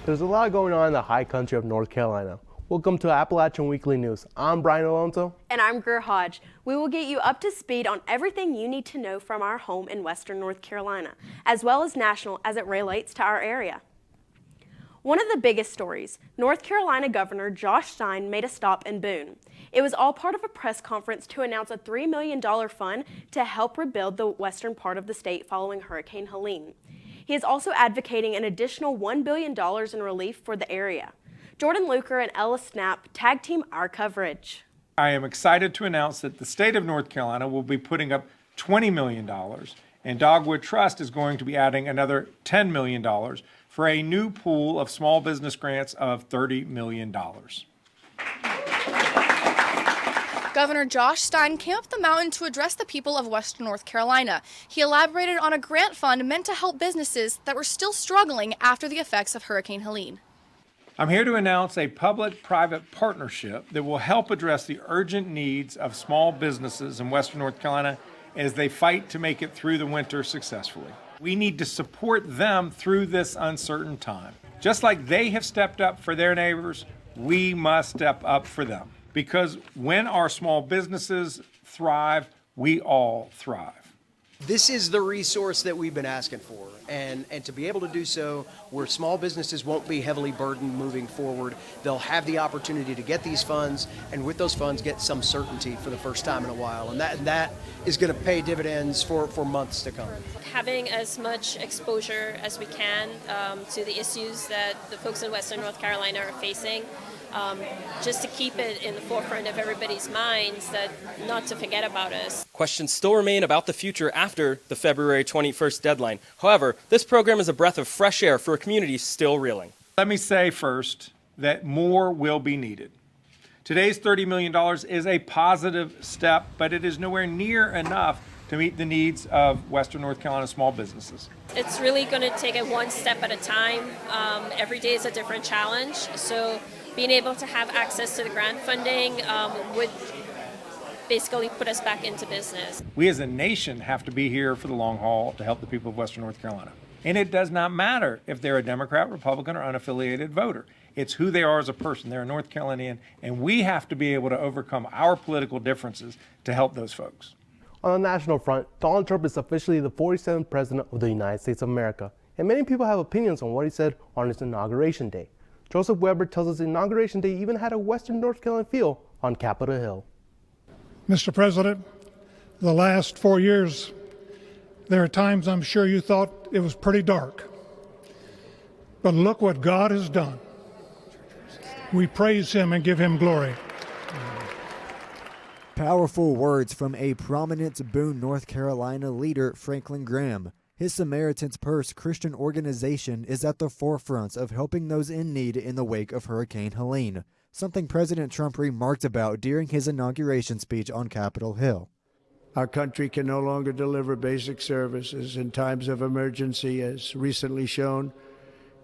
There's a lot going on in the high country of North Carolina. Welcome to Appalachian Weekly News. I'm Brian Alonso. And I'm Greer Hodge. We will get you up to speed on everything you need to know from our home in Western North Carolina, as well as national as it relates to our area. One of the biggest stories, North Carolina Governor Josh Stein made a stop in Boone. It was all part of a press conference to announce a $3 million fund to help rebuild the western part of the state following Hurricane Helene. He is also advocating an additional $1 billion in relief for the area. Jordan Luker and Ella Snap tag team our coverage. I am excited to announce that the state of North Carolina will be putting up $20 million, and Dogwood Trust is going to be adding another $10 million for a new pool of small business grants of $30 million. Governor Josh Stein came up the mountain to address the people of Western North Carolina. He elaborated on a grant fund meant to help businesses that were still struggling after the effects of Hurricane Helene. I'm here to announce a public-private partnership that will help address the urgent needs of small businesses in Western North Carolina as they fight to make it through the winter successfully. We need to support them through this uncertain time. Just like they have stepped up for their neighbors, we must step up for them. Because when our small businesses thrive, we all thrive. This is the resource that we've been asking for, and to be able to do so where small businesses won't be heavily burdened moving forward. They'll have the opportunity to get these funds, and with those funds get some certainty for the first time in a while, and that is going to pay dividends for months to come. Having as much exposure as we can to the issues that the folks in Western North Carolina are facing, just to keep it in the forefront of everybody's minds, that not to forget about us. Questions still remain about the future after the February 21st deadline. However, this program is a breath of fresh air for a community still reeling. Let me say first that more will be needed. Today's $30 million is a positive step, but it is nowhere near enough to meet the needs of Western North Carolina small businesses. It's really going to take it one step at a time. Every day is a different challenge. So being able to have access to the grant funding would basically put us back into business. We as a nation have to be here for the long haul to help the people of Western North Carolina. And it does not matter if they're a Democrat, Republican, or unaffiliated voter. It's who they are as a person. They're a North Carolinian, and we have to be able to overcome our political differences to help those folks. On the national front, Donald Trump is officially the 47th President of the United States of America, and many people have opinions on what he said on his inauguration day. Joseph Weber tells us inauguration day even had a Western North Carolina feel on Capitol Hill. Mr. President, the last 4 years, there are times I'm sure you thought it was pretty dark. But look what God has done. We praise him and give him glory. Powerful words from a prominent Boone, North Carolina leader, Franklin Graham. His Samaritan's Purse Christian organization is at the forefront of helping those in need in the wake of Hurricane Helene, something President Trump remarked about during his inauguration speech on Capitol Hill. Our country can no longer deliver basic services in times of emergency, as recently shown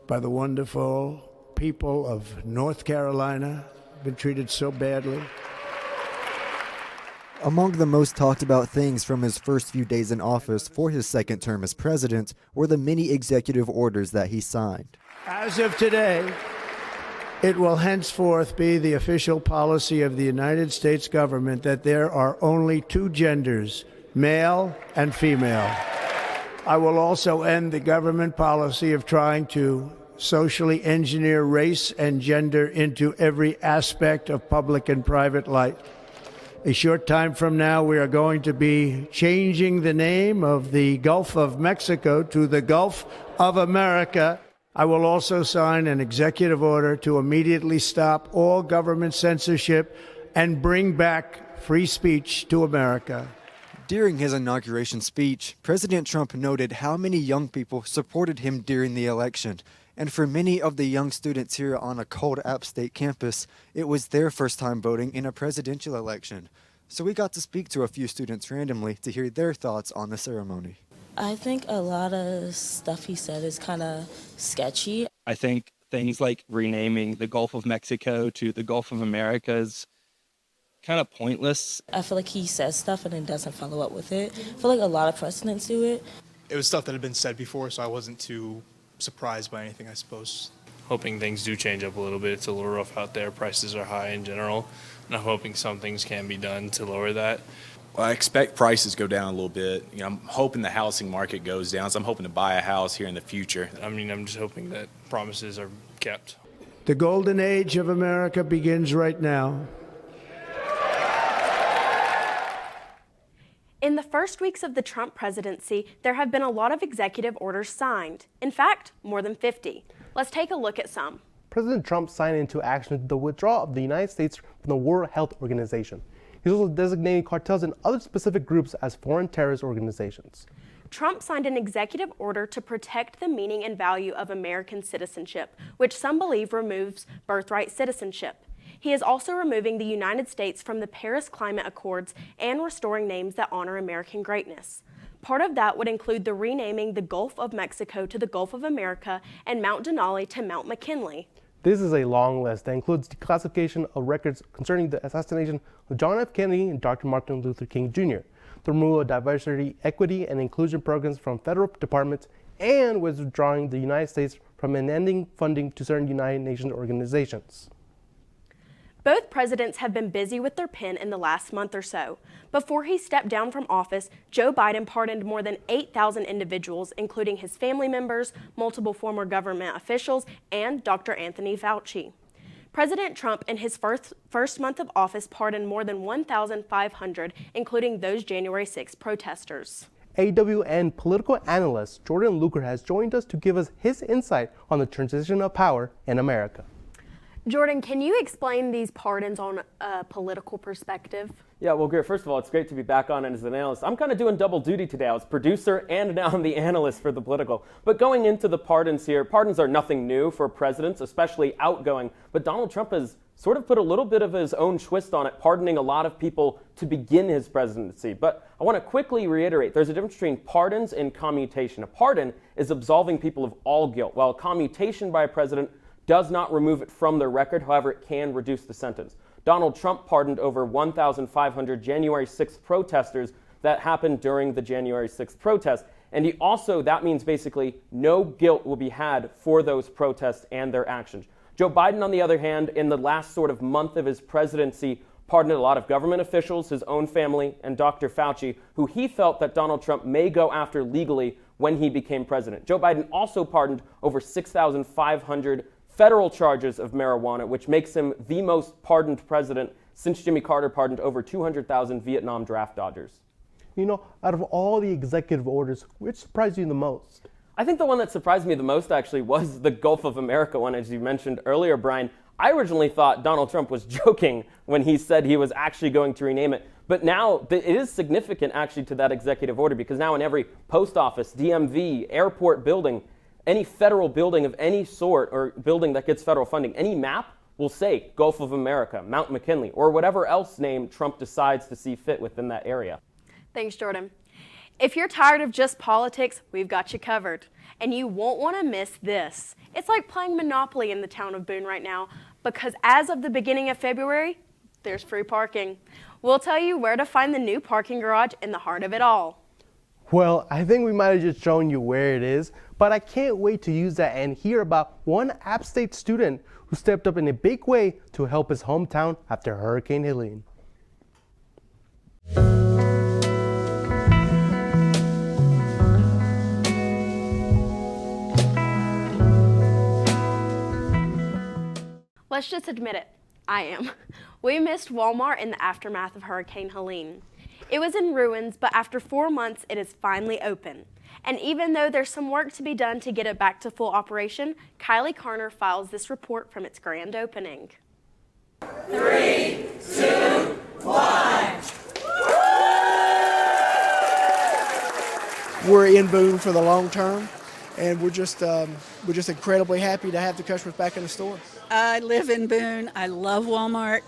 by the wonderful people of North Carolina, been treated so badly. Among the most talked about things from his first few days in office for his second term as president were the many executive orders that he signed. As of today, it will henceforth be the official policy of the United States government that there are only two genders, male and female. I will also end the government policy of trying to socially engineer race and gender into every aspect of public and private life. A short time from now, we are going to be changing the name of the Gulf of Mexico to the Gulf of America. I will also sign an executive order to immediately stop all government censorship and bring back free speech to America. During his inauguration speech, President Trump noted how many young people supported him during the election. And for many of the young students here on a cold App State campus, it was their first time voting in a presidential election. So we got to speak to a few students randomly to hear their thoughts on the ceremony. I think a lot of stuff he said is kind of sketchy. I think things like renaming the Gulf of Mexico to the Gulf of America is kind of pointless. I feel like he says stuff and then doesn't follow up with it. I feel like a lot of presidents do it. It was stuff that had been said before, so I wasn't too surprised by anything, I suppose. hoping things do change up a little bit. It's a little rough out there. Prices are high in general, and I'm hoping some things can be done to lower that. Well, I expect prices go down a little bit. I'm hoping the housing market goes down, so I'm hoping to buy a house here in the future. I'm just hoping that promises are kept. The golden age of America begins right now. In the first weeks of the Trump presidency, there have been a lot of executive orders signed. In fact, more than 50. Let's take a look at some. President Trump signed into action the withdrawal of the United States from the World Health Organization. He's also designating cartels and other specific groups as foreign terrorist organizations. Trump signed an executive order to protect the meaning and value of American citizenship, which some believe removes birthright citizenship. He is also removing the United States from the Paris Climate Accords and restoring names that honor American greatness. Part of that would include the renaming the Gulf of Mexico to the Gulf of America and Mount Denali to Mount McKinley. This is a long list that includes declassification of records concerning the assassination of John F. Kennedy and Dr. Martin Luther King Jr., the removal of diversity, equity, and inclusion programs from federal departments, and withdrawing the United States from and ending funding to certain United Nations organizations. Both presidents have been busy with their pen in the last month or so. Before he stepped down from office, Joe Biden pardoned more than 8,000 individuals, including his family members, multiple former government officials, and Dr. Anthony Fauci. President Trump, in his first month of office, pardoned more than 1,500, including those January 6 protesters. AWN political analyst Jordan Luker has joined us to give us his insight on the transition of power in America. Jordan, can you explain these pardons on a political perspective? Yeah, well, great. First of all, it's great to be back on as an analyst. I'm kind of doing double duty today. I was producer and now I'm the analyst for the political. But going into the pardons here, pardons are nothing new for presidents, especially outgoing. But Donald Trump has sort of put a little bit of his own twist on it, pardoning a lot of people to begin his presidency. But I want to quickly reiterate, there's a difference between pardons and commutation. A pardon is absolving people of all guilt, while a commutation by a president does not remove it from their record. However, it can reduce the sentence. Donald Trump pardoned over 1,500 January 6th protesters that happened during the January 6th protest. And he also, that means basically no guilt will be had for those protests and their actions. Joe Biden, on the other hand, in the last sort of month of his presidency, pardoned a lot of government officials, his own family, and Dr. Fauci, who he felt that Donald Trump may go after legally when he became president. Joe Biden also pardoned over 6,500 federal charges of marijuana, which makes him the most pardoned president since Jimmy Carter pardoned over 200,000 Vietnam draft dodgers. You know, out of all the executive orders, which surprised you the most? I think the one that surprised me the most actually was the Gulf of America one, as you mentioned earlier, Brian. I originally thought Donald Trump was joking when he said he was actually going to rename it. But now it is significant actually to that executive order, because now in every post office, DMV, airport building, any federal building of any sort or building that gets federal funding, any map will say Gulf of America, Mount McKinley, or whatever else name Trump decides to see fit within that area. Thanks, Jordan. If you're tired of just politics, we've got you covered. And you won't want to miss this. It's like playing Monopoly in the town of Boone right now, because as of the beginning of February, there's free parking. We'll tell you where to find the new parking garage in the heart of it all. Well, I think we might have just shown you where it is, but I can't wait to use that and hear about one App State student who stepped up in a big way to help his hometown after Hurricane Helene. Let's just admit it, I am. We missed Walmart in the aftermath of Hurricane Helene. It was in ruins, but after 4 months, it is finally open. And even though there's some work to be done to get it back to full operation, Kylie Carner files this report from its grand opening. 3, 2, 1. We're in Boone for the long term, and we're just incredibly happy to have the customers back in the store. I live in Boone. I love Walmart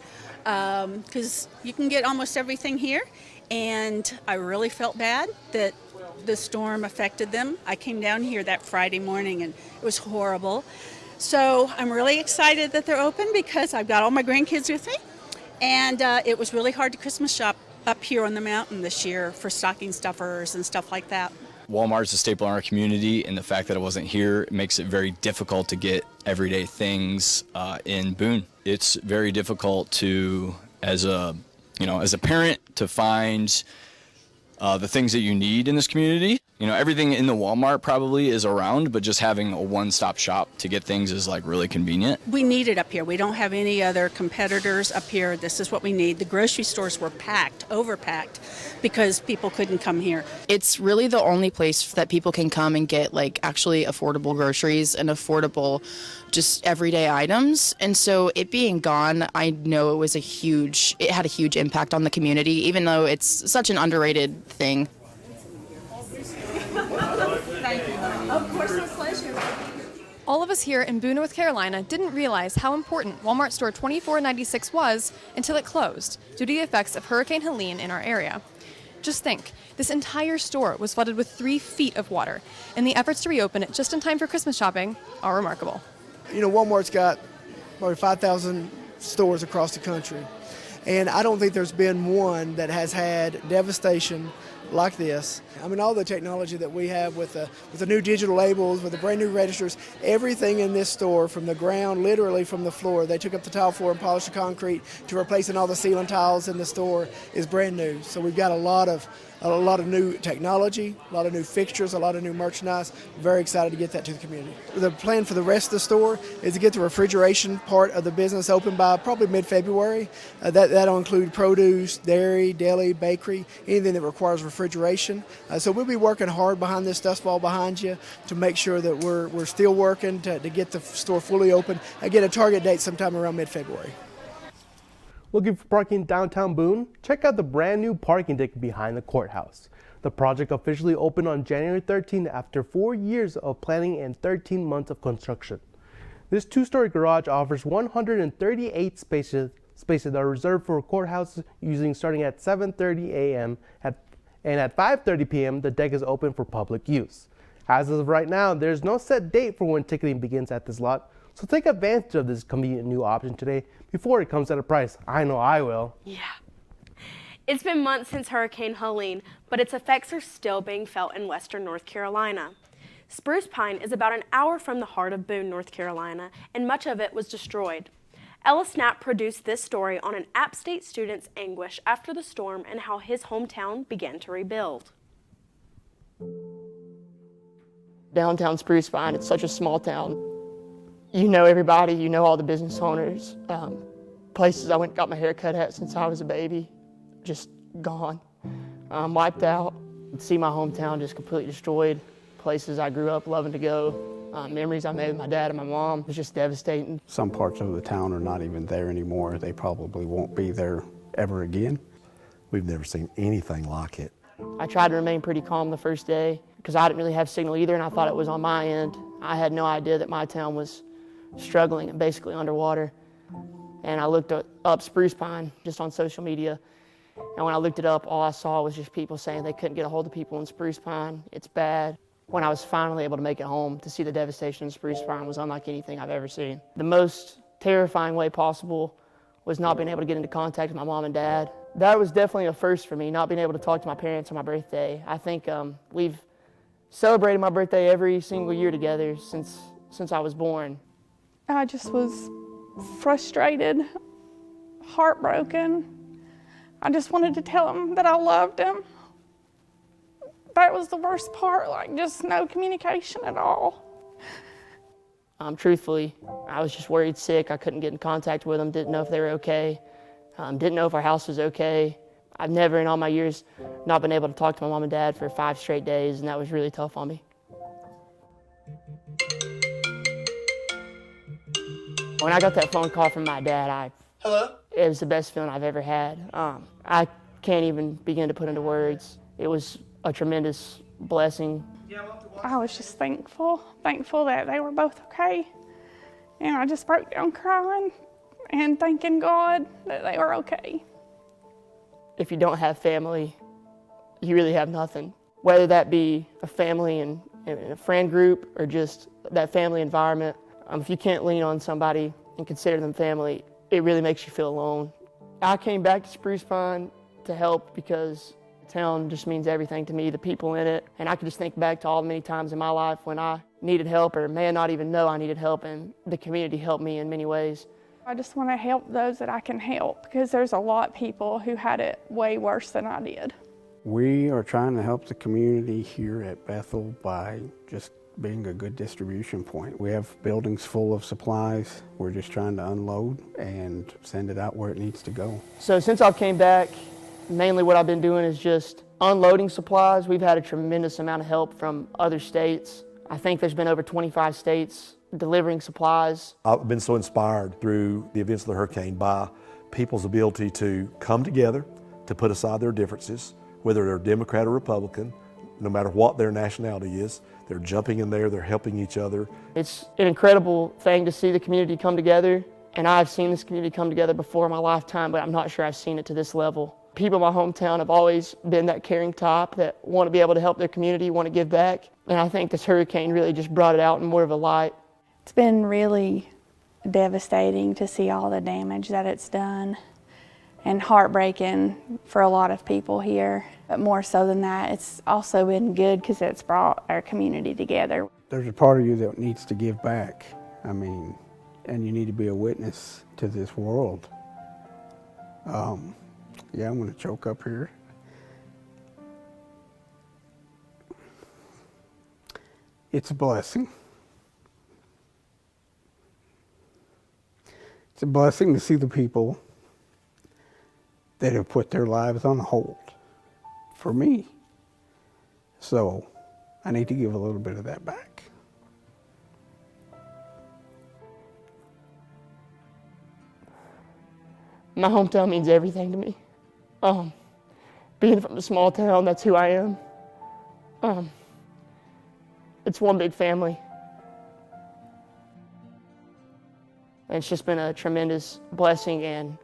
because you can get almost everything here, and I really felt bad that the storm affected them. I came down here that Friday morning, and it was horrible. So I'm really excited that they're open because I've got all my grandkids with me, and it was really hard to Christmas shop up here on the mountain this year for stocking stuffers and stuff like that. Walmart's a staple in our community, and the fact that it wasn't here makes it very difficult to get everyday things in Boone. It's very difficult to, as a parent, to find the things that you need in this community. Everything in the Walmart probably is around, but just having a one-stop shop to get things is like really convenient. We need it up here. We don't have any other competitors up here. This is what we need. The grocery stores were packed, overpacked, because people couldn't come here. It's really the only place that people can come and get like actually affordable groceries and affordable just everyday items. And so it being gone, I know it had a huge impact on the community, even though it's such an underrated thing. Of course, a pleasure. All of us here in Boone, North Carolina didn't realize how important Walmart store 2496 was until it closed due to the effects of Hurricane Helene in our area. Just think, this entire store was flooded with 3 feet of water, and the efforts to reopen it just in time for Christmas shopping are remarkable. Walmart's got probably 5,000 stores across the country, and I don't think there's been one that has had devastation like this. I mean, all the technology that we have with the new digital labels, with the brand new registers, everything in this store from the ground, literally from the floor, they took up the tile floor and polished the concrete to replacing all the ceiling tiles in the store, is brand new. So we've got a lot of new technology, a lot of new fixtures, a lot of new merchandise. Very excited to get that to the community. The plan for the rest of the store is to get the refrigeration part of the business open by probably mid-February. That'll include produce, dairy, deli, bakery, anything that requires refrigeration. So we'll be working hard behind this dust ball behind you to make sure that we're still working to get the store fully open and get a target date sometime around mid-February. Looking for parking downtown Boone? Check out the brand new parking deck behind the courthouse. The project officially opened on January 13 after 4 years of planning and 13 months of construction. This 2-story garage offers 138 spaces that are reserved for courthouses starting at 7:30 a.m. and at 5:30 p.m. the deck is open for public use. As of right now, there's no set date for when ticketing begins at this lot, so take advantage of this convenient new option today before it comes at a price. I know I will. Yeah. It's been months since Hurricane Helene, but its effects are still being felt in western North Carolina. Spruce Pine is about an hour from the heart of Boone, North Carolina, and much of it was destroyed. Ellis Knapp produced this story on an App State student's anguish after the storm and how his hometown began to rebuild. Downtown Spruce Pine, it's such a small town. You know everybody, you know all the business owners. Places I went and got my hair cut at since I was a baby, just gone, wiped out. See my hometown just completely destroyed. Places I grew up loving to go. Memories I made with my dad and my mom. It was just devastating. Some parts of the town are not even there anymore. They probably won't be there ever again. We've never seen anything like it. I tried to remain pretty calm the first day because I didn't really have signal either, and I thought it was on my end. I had no idea that my town was struggling and basically underwater. And I looked up Spruce Pine just on social media. And when I looked it up, all I saw was just people saying they couldn't get a hold of people in Spruce Pine. It's bad. When I was finally able to make it home, to see the devastation in Spruce Pine was unlike anything I've ever seen. The most terrifying way possible was not being able to get into contact with my mom and dad. That was definitely a first for me, not being able to talk to my parents on my birthday. I think we've celebrated my birthday every single year together since I was born. I just was frustrated, heartbroken. I just wanted to tell him that I loved him. That was the worst part, like just no communication at all. Truthfully, I was just worried sick. I couldn't get in contact with them, didn't know if they were okay, didn't know if our house was okay. I've never in all my years not been able to talk to my mom and dad for 5 straight days, and that was really tough on me. When I got that phone call from my dad, it was the best feeling I've ever had. I can't even begin to put into words. It was a tremendous blessing. I was just thankful that they were both okay. And I just broke down crying and thanking God that they were okay. If you don't have family, you really have nothing. Whether that be a family and a friend group or just that family environment, if you can't lean on somebody and consider them family, it really makes you feel alone. I came back to Spruce Pine to help because Town just means everything to me, the people in it. And I can just think back to all the many times in my life when I needed help or may not even know I needed help, and the community helped me in many ways. I just want to help those that I can help because there's a lot of people who had it way worse than I did. We are trying to help the community here at Bethel by just being a good distribution point. We have buildings full of supplies. We're just trying to unload and send it out where it needs to go. So since I've came back, mainly what I've been doing is just unloading supplies. We've had a tremendous amount of help from other states. I think there's been over 25 states delivering supplies. I've been so inspired through the events of the hurricane by people's ability to come together, to put aside their differences, whether they're Democrat or Republican, no matter what their nationality is. They're jumping in there, they're helping each other. It's an incredible thing to see the community come together, and I've seen this community come together before in my lifetime, but I'm not sure I've seen it to this level. People in my hometown have always been that caring type that want to be able to help their community, want to give back, and I think this hurricane really just brought it out in more of a light. It's been really devastating to see all the damage that it's done and heartbreaking for a lot of people here. But more so than that, it's also been good because it's brought our community together. There's a part of you that needs to give back. I mean, and you need to be a witness to this world. Yeah, I'm going to choke up here. It's a blessing. It's a blessing to see the people that have put their lives on hold for me. So I need to give a little bit of that back. My hometown means everything to me. Being from a small town, that's who I am. It's one big family. And it's just been a tremendous blessing and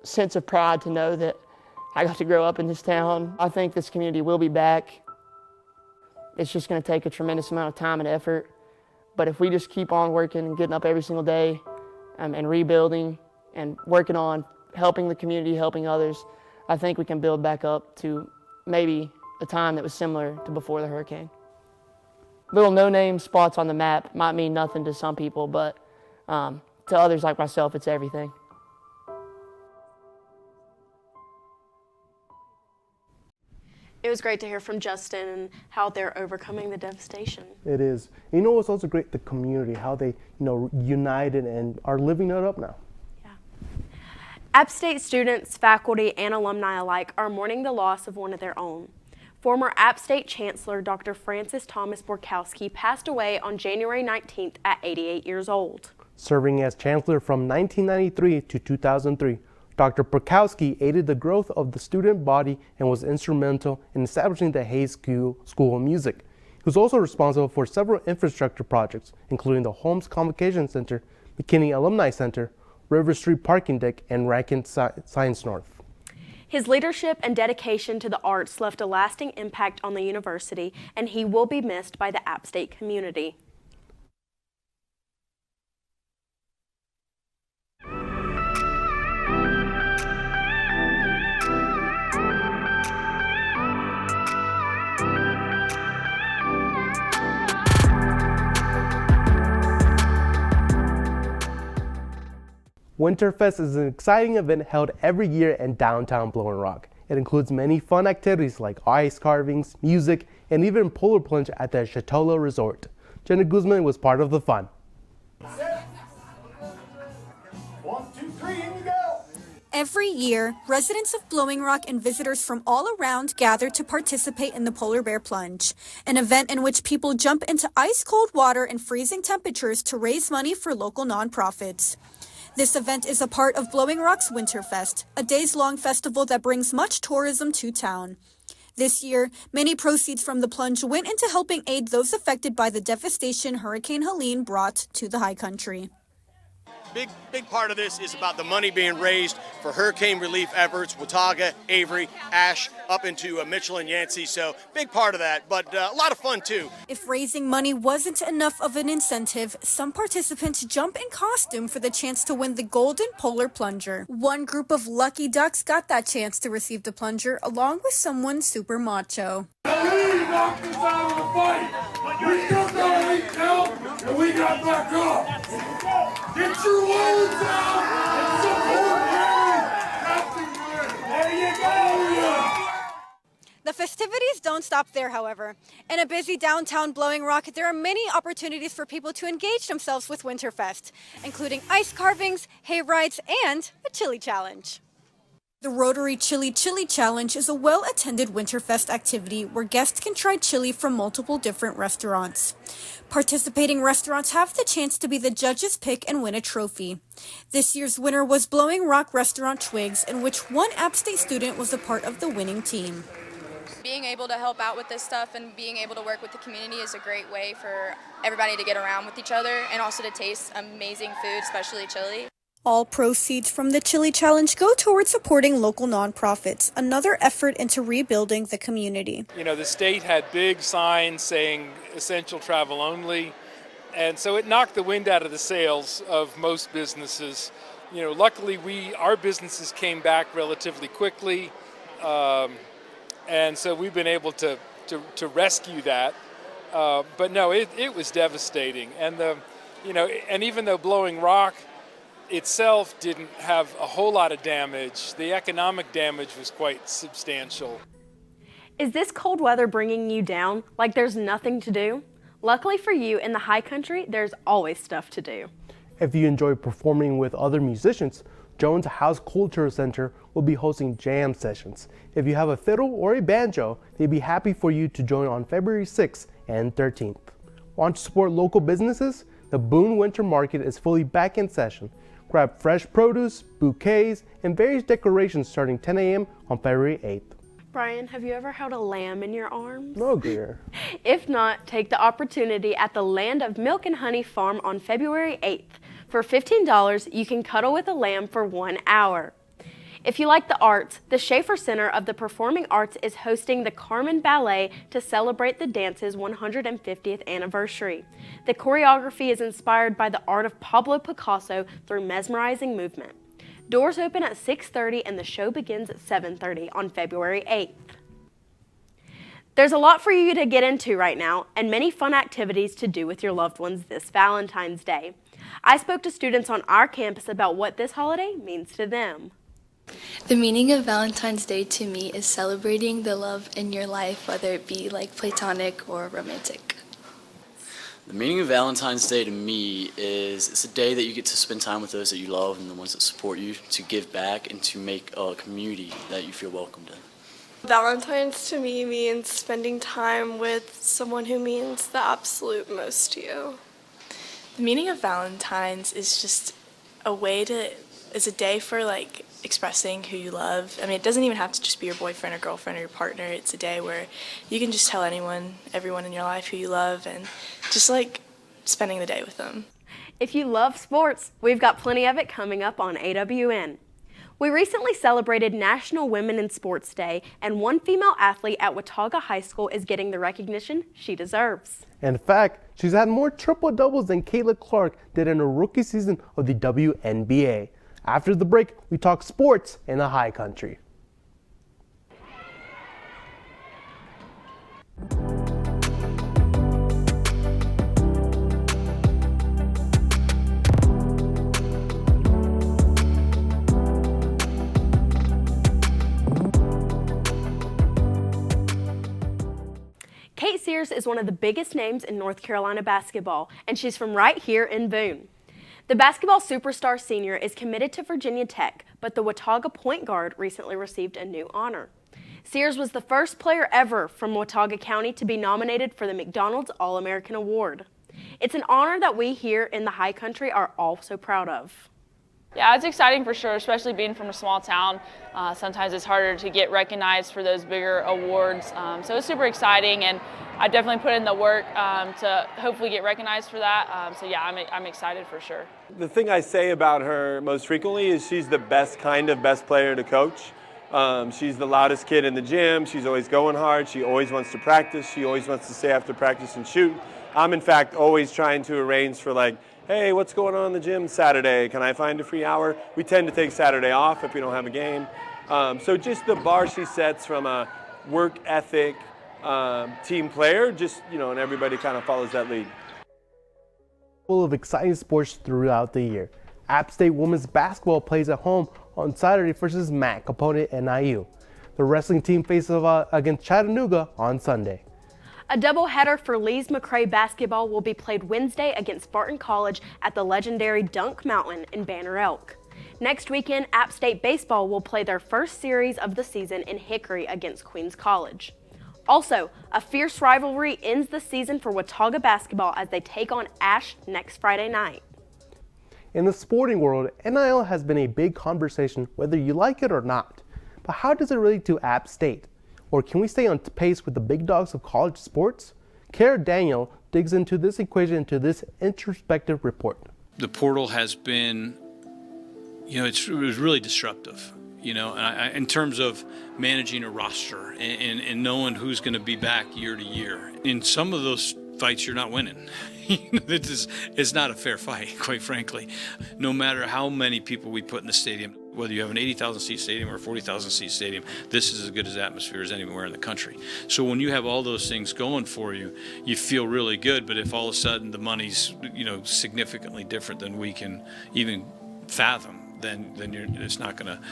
sense of pride to know that I got to grow up in this town. I think this community will be back. It's just going to take a tremendous amount of time and effort. But if we just keep on working and getting up every single day and rebuilding and working on helping the community, helping others, I think we can build back up to maybe a time that was similar to before the hurricane. Little no-name spots on the map might mean nothing to some people, but to others like myself, it's everything. It was great to hear from Justin and how they're overcoming the devastation. It is. You know what's also great? The community, how they, united and are living it up now. App State students, faculty, and alumni alike are mourning the loss of one of their own. Former App State Chancellor Dr. Francis Thomas Borkowski passed away on January 19th at 88 years old. Serving as chancellor from 1993 to 2003, Dr. Borkowski aided the growth of the student body and was instrumental in establishing the Hayes School of Music. He was also responsible for several infrastructure projects, including the Holmes Convocation Center, McKinney Alumni Center, River Street Parking Deck, and Rankin Science North. His leadership and dedication to the arts left a lasting impact on the university, and he will be missed by the App State community. Winterfest is an exciting event held every year in downtown Blowing Rock. It includes many fun activities like ice carvings, music, and even polar plunge at the Chatola Resort. Jenna Guzman was part of the fun. 1, 2, 3, and you go! Every year, residents of Blowing Rock and visitors from all around gather to participate in the Polar Bear Plunge, an event in which people jump into ice-cold water and freezing temperatures to raise money for local nonprofits. This event is a part of Blowing Rock's Winterfest, a days-long festival that brings much tourism to town. This year, many proceeds from the plunge went into helping aid those affected by the devastation Hurricane Helene brought to the high country. big part of this is about the money being raised for hurricane relief efforts, Watauga, Avery, Ashe, up into Mitchell and Yancey. So big part of that, but a lot of fun too. If raising money wasn't enough of an incentive, some participants jump in costume for the chance to win the Golden Polar Plunger. One group of lucky ducks got that chance to receive the plunger along with someone super macho. We knocked us out of the fight. We took our 8 count and we got back up. Get your loads out and support Harry. There you go. The festivities don't stop there, however. In a busy downtown Blowing Rock, there are many opportunities for people to engage themselves with Winterfest, including ice carvings, hay rides, and a chili challenge. The Rotary Chili Challenge is a well-attended Winterfest activity where guests can try chili from multiple different restaurants. Participating restaurants have the chance to be the judge's pick and win a trophy. This year's winner was Blowing Rock restaurant Twigs, in which one App State student was a part of the winning team. Being able to help out with this stuff and being able to work with the community is a great way for everybody to get around with each other and also to taste amazing food, especially chili. All proceeds from the Chili Challenge go towards supporting local nonprofits, another effort into rebuilding the community. You know, the state had big signs saying essential travel only, and so it knocked the wind out of the sails of most businesses. You know, luckily our businesses came back relatively quickly, and so we've been able to rescue that. But no, it was devastating, and and even though Blowing Rock itself didn't have a whole lot of damage, the economic damage was quite substantial. Is this cold weather bringing you down like there's nothing to do? Luckily for you, in the high country, there's always stuff to do. If you enjoy performing with other musicians, Jones House Culture Center will be hosting jam sessions. If you have a fiddle or a banjo, they'd be happy for you to join on February 6th and 13th. Want to support local businesses? The Boone Winter Market is fully back in session. Grab fresh produce, bouquets, and various decorations starting 10 a.m. on February 8th. Brian, have you ever held a lamb in your arms? No, dear. If not, take the opportunity at the Land of Milk and Honey Farm on February 8th. For $15, you can cuddle with a lamb for 1 hour. If you like the arts, the Schaefer Center of the Performing Arts is hosting the Carmen Ballet to celebrate the dance's 150th anniversary. The choreography is inspired by the art of Pablo Picasso through mesmerizing movement. Doors open at 6:30 and the show begins at 7:30 on February 8th. There's a lot for you to get into right now and many fun activities to do with your loved ones this Valentine's Day. I spoke to students on our campus about what this holiday means to them. The meaning of Valentine's Day to me is celebrating the love in your life, whether it be like platonic or romantic. The meaning of Valentine's Day to me is it's a day that you get to spend time with those that you love and the ones that support you, to give back and to make a community that you feel welcomed in. Valentine's to me means spending time with someone who means the absolute most to you. The meaning of Valentine's is just it's a day for like expressing who you love. I mean, it doesn't even have to just be your boyfriend or girlfriend or your partner. It's a day where you can just tell everyone in your life who you love and just like spending the day with them. If you love sports, we've got plenty of it coming up on AWN. We recently celebrated National Women in Sports Day, and one female athlete at Watauga High School is getting the recognition she deserves. In fact, she's had more triple doubles than Caitlin Clark did in her rookie season of the WNBA. After the break, we talk sports in the high country. Kate Sears is one of the biggest names in North Carolina basketball, and she's from right here in Boone. The basketball superstar senior is committed to Virginia Tech, but the Watauga point guard recently received a new honor. Sears was the first player ever from Watauga County to be nominated for the McDonald's All-American Award. It's an honor that we here in the high country are all so proud of. Yeah, it's exciting for sure, especially being from a small town. Sometimes it's harder to get recognized for those bigger awards. So it's super exciting, and I definitely put in the work to hopefully get recognized for that. So yeah, I'm excited for sure. The thing I say about her most frequently is she's the best player to coach. She's the loudest kid in the gym. She's always going hard. She always wants to practice. She always wants to stay after practice and shoot. I'm in fact always trying to arrange for, like, hey, what's going on in the gym Saturday? Can I find a free hour? We tend to take Saturday off if we don't have a game. So just the bar she sets from a work ethic team player, and everybody kind of follows that lead. Full of exciting sports throughout the year. App State women's basketball plays at home on Saturday versus MAC opponent NIU. The wrestling team faces against Chattanooga on Sunday. A doubleheader for Lee's McRae basketball will be played Wednesday against Spartan College at the legendary Dunk Mountain in Banner Elk. Next weekend, App State baseball will play their first series of the season in Hickory against Queens College. Also, a fierce rivalry ends the season for Watauga basketball as they take on Ash next Friday night. In the sporting world, NIL has been a big conversation whether you like it or not. But how does it relate to App State? Or can we stay on pace with the big dogs of college sports? Kara Daniel digs into this equation into this introspective report. The portal has been, it was really disruptive, in terms of managing a roster and knowing who's going to be back year to year. In some of those fights, you're not winning. It's not a fair fight, quite frankly. No matter how many people we put in the stadium, whether you have an 80,000 seat stadium or a 40,000 seat stadium, this is as good as atmosphere as anywhere in the country. So when you have all those things going for you, you feel really good. But if all of a sudden the money's significantly different than we can even fathom, then it's not going to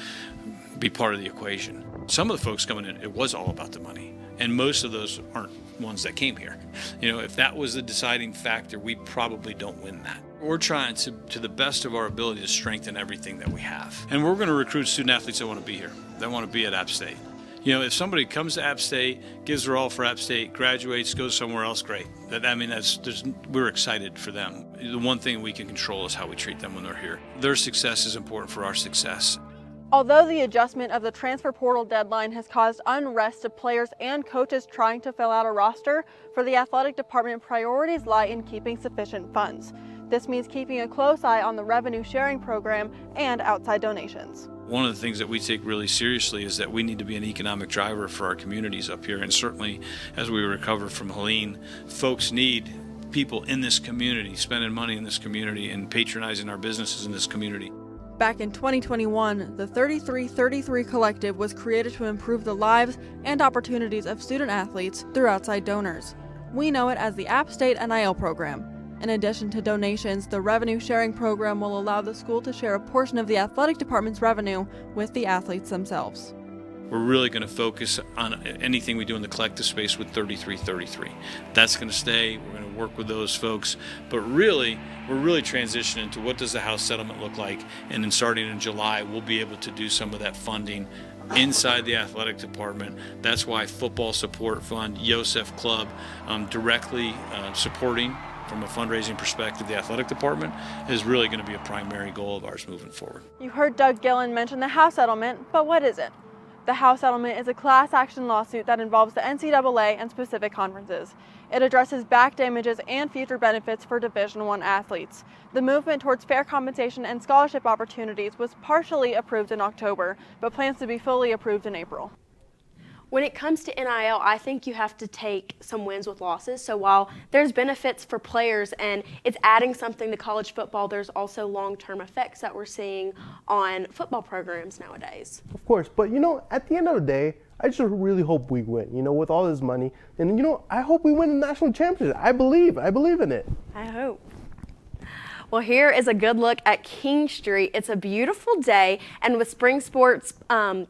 be part of the equation. Some of the folks coming in, it was all about the money. And most of those aren't ones that came here. If that was the deciding factor, we probably don't win that. We're trying to the best of our ability to strengthen everything that we have. And we're going to recruit student athletes that want to be here, that want to be at App State. If somebody comes to App State, gives their all for App State, graduates, goes somewhere else, great. We're excited for them. The one thing we can control is how we treat them when they're here. Their success is important for our success. Although the adjustment of the transfer portal deadline has caused unrest of players and coaches trying to fill out a roster, for the athletic department, priorities lie in keeping sufficient funds. This means keeping a close eye on the revenue sharing program and outside donations. One of the things that we take really seriously is that we need to be an economic driver for our communities up here. And certainly as we recover from Helene, folks need people in this community, spending money in this community and patronizing our businesses in this community. Back in 2021, the 3333 Collective was created to improve the lives and opportunities of student athletes through outside donors. We know it as the App State NIL program. In addition to donations, the revenue sharing program will allow the school to share a portion of the athletic department's revenue with the athletes themselves. We're really going to focus on anything we do in the collective space with 3333. That's going to stay. We're going to work with those folks. But really, we're really transitioning to what does the house settlement look like. And then starting in July, we'll be able to do some of that funding inside the athletic department. That's why Football Support Fund, Yosef Club, directly supporting from a fundraising perspective, the athletic department is really going to be a primary goal of ours moving forward. You heard Doug Gillen mention the house settlement, but what is it? The house settlement is a class action lawsuit that involves the NCAA and specific conferences. It addresses back damages and future benefits for Division I athletes. The movement towards fair compensation and scholarship opportunities was partially approved in October, but plans to be fully approved in April. When it comes to NIL, I think you have to take some wins with losses. So while there's benefits for players and it's adding something to college football, there's also long-term effects that we're seeing on football programs nowadays. Of course, but at the end of the day, I just really hope we win, with all this money. And I hope we win the national championship. I believe in it. I hope. Well, here is a good look at King Street. It's a beautiful day, and with spring sports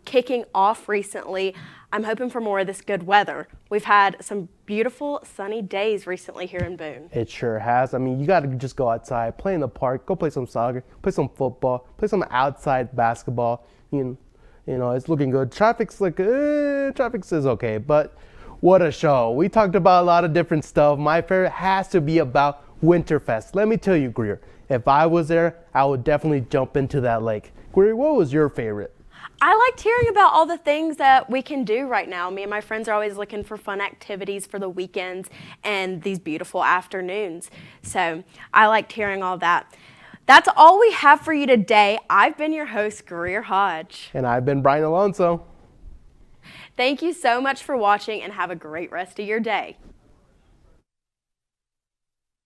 kicking off recently, I'm hoping for more of this good weather. We've had some beautiful sunny days recently here in Boone. It sure has. you got to just go outside, play in the park, go play some soccer, play some football, play some outside basketball. It's looking good. Traffic is okay, but what a show. We talked about a lot of different stuff. My favorite has to be about Winterfest. Let me tell you, Greer, if I was there, I would definitely jump into that lake. Greer, what was your favorite? I liked hearing about all the things that we can do right now. Me and my friends are always looking for fun activities for the weekends and these beautiful afternoons. So I liked hearing all that. That's all we have for you today. I've been your host, Greer Hodge. And I've been Brian Alonso. Thank you so much for watching and have a great rest of your day.